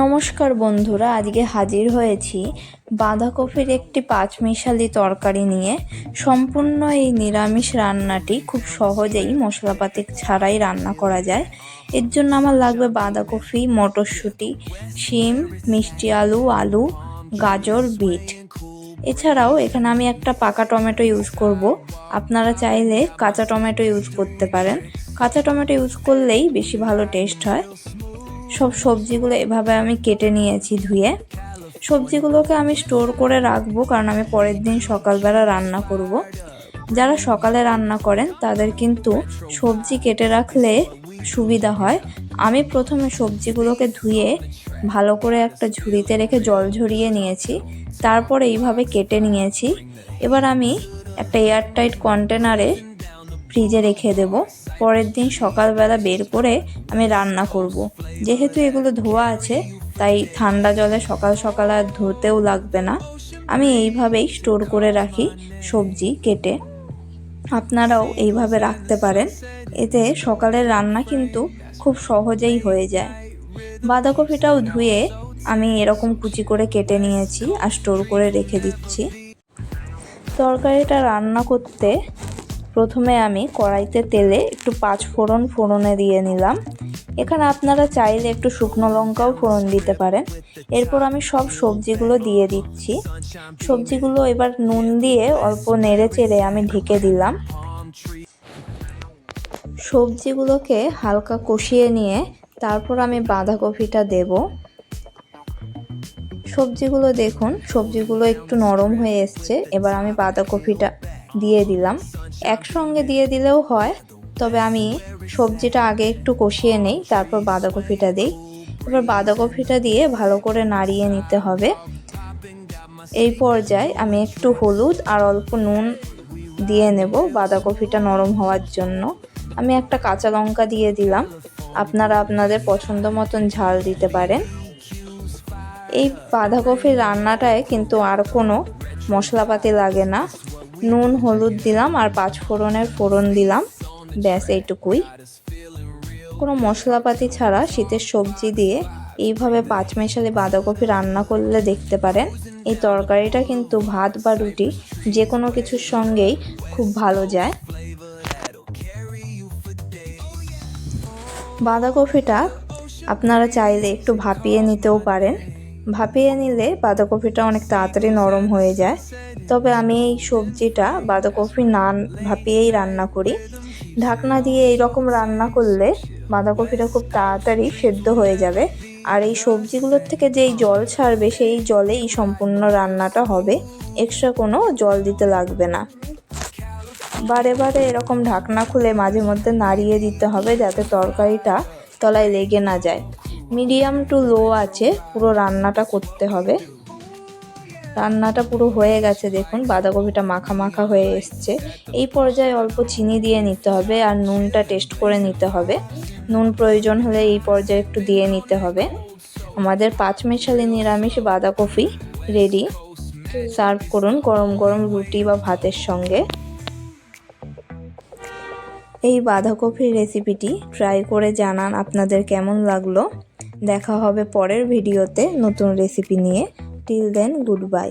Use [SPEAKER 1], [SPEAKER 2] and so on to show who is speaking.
[SPEAKER 1] নমস্কার বন্ধুরা, আজকে হাজির হয়েছি বাঁধাকপির একটি পাঁচমিশালি তরকারি নিয়ে। সম্পূর্ণ এই নিরামিষ রান্নাটি খুব সহজেই মশলাপাতি ছাড়াই রান্না করা যায়। এর জন্য আমার লাগবে বাঁধাকপি, মটরশুঁটি, শিম, মিষ্টি আলু, গাজর, বিট। এছাড়াও এখানে আমি একটা পাকা টমেটো ইউজ করব। আপনারা চাইলে কাঁচা টমেটো ইউজ করতে পারেন। কাঁচা টমেটো ইউজ করলেই বেশি ভালো টেস্ট হয়। সব সবজিগুলো এভাবে আমি কেটে নিয়েছি ধুয়ে। সবজিগুলোকে আমি স্টোর করে রাখবো, কারণ আমি পরের দিন সকালবেলা রান্না করব। যারা সকালে রান্না করেন তাদের কিন্তু সবজি কেটে রাখলে সুবিধা হয়। আমি প্রথমে সবজিগুলোকে ধুয়ে ভালো করে একটা ঝুড়িতে রেখে জল ঝরিয়ে নিয়েছি, তারপর এইভাবে কেটে নিয়েছি। এবার আমি একটা এয়ারটাইট কন্টেনারে ফ্রিজে রেখে দেব। পরের দিন সকালবেলা বের করে আমি রান্না করব। যেহেতু এগুলো ধোয়া আছে, তাই ঠান্ডা জলে সকাল সকাল আর ধুতেও লাগবে না। আমি এইভাবেই স্টোর করে রাখি সবজি কেটে। আপনারাও এইভাবে রাখতে পারেন, এতে সকালের রান্না কিন্তু খুব সহজেই হয়ে যায়। বাঁধাকপিটাও ধুয়ে আমি এরকম কুচি করে কেটে নিয়েছি আর স্টোর করে রেখে দিচ্ছি। তরকারিটা রান্না করতে প্রথমে আমি কড়াইতে তেলে একটু ফোড়নে দিয়ে নিলাম। এখানে আপনারা চাইলে একটু শুকনো লঙ্কাও ফোড়ন দিতে পারেন। এরপর আমি সব সবজিগুলো দিয়ে দিচ্ছি। সবজিগুলো এবার নুন দিয়ে অল্প নেড়ে চেড়ে আমি ঢেকে দিলাম। সবজিগুলোকে হালকা কষিয়ে নিয়ে তারপর আমি বাঁধাকপিটা দেব। সবজিগুলো দেখুন, সবজিগুলো একটু নরম হয়ে এসছে। এবার আমি বাঁধাকপিটা দিয়ে দিলাম। একসঙ্গে দিয়ে দিলেও হয়, তবে আমি সবজিটা আগে একটু কষিয়ে নেই, তারপর বাঁধাকপিটা দিই। এবার বাঁধাকপিটা দিয়ে ভালো করে নাড়িয়ে নিতে হবে। এই পর্যায়ে আমি একটু হলুদ আর অল্প নুন দিয়ে নেব বাঁধাকপিটা নরম হওয়ার জন্য। আমি একটা কাঁচা লঙ্কা দিয়ে দিলাম। আপনারা আপনাদের পছন্দ মতন ঝাল দিতে পারেন। এই বাঁধাকপির রান্নাটায় কিন্তু আর কোনো মশলাপাতি লাগে না। নুন হলুদ দিলাম আর ফোড়ন দিলাম, ব্যাস এইটুকুই। কোনো মশলাপাতি ছাড়া শীতের সবজি দিয়ে এইভাবে পাঁচমিশালি বাঁধাকপি রান্না করলে দেখতে পারেন। এই তরকারিটা কিন্তু ভাত বা রুটি যে কোনো কিছুর সঙ্গেই খুব ভালো যায়। বাঁধাকপিটা আপনারা চাইলে একটু ভাপিয়ে নিতেও পারেন। ভাপিয়ে নিলে বাঁধাকপিটা অনেক তাড়াতাড়ি নরম হয়ে যায়। তবে আমি এই সবজিটা বাঁধাকপি না ভাপিয়েই রান্না করি। ঢাকনা দিয়ে এইরকম রান্না করলে বাঁধাকপিটা খুব তাড়াতাড়ি সেদ্ধ হয়ে যাবে। আর এই সবজিগুলোর থেকে যেই জল ছাড়বে সেই জলেই সম্পূর্ণ রান্নাটা হবে, এক্সট্রা কোনো জল দিতে লাগবে না। বারে বারে এরকম ঢাকনা খুলে মাঝে মধ্যে নাড়িয়ে দিতে হবে, যাতে তরকারিটা তলায় লেগে না যায়। মিডিয়াম টু লো আছে পুরো রান্নাটা করতে হবে। রান্নাটা পুরো হয়ে গেছে, দেখুন বাঁধাকপিটা মাখা মাখা হয়ে এসছে। এই পর্যায়ে অল্প চিনি দিয়ে নিতে হবে আর নুনটা টেস্ট করে নিতে হবে। নুন প্রয়োজন হলে এই পর্যায়ে একটু দিয়ে নিতে হবে। আমাদের পাঁচমিশালি নিরামিষ বাঁধাকপি রেডি। সার্ভ করুন গরম গরম রুটি বা ভাতের সঙ্গে। এই বাঁধাকপির রেসিপিটি ট্রাই করে জানান আপনাদের কেমন লাগলো। দেখা হবে পরের ভিডিওতে নতুন রেসিপি নিয়ে। Till then, good by.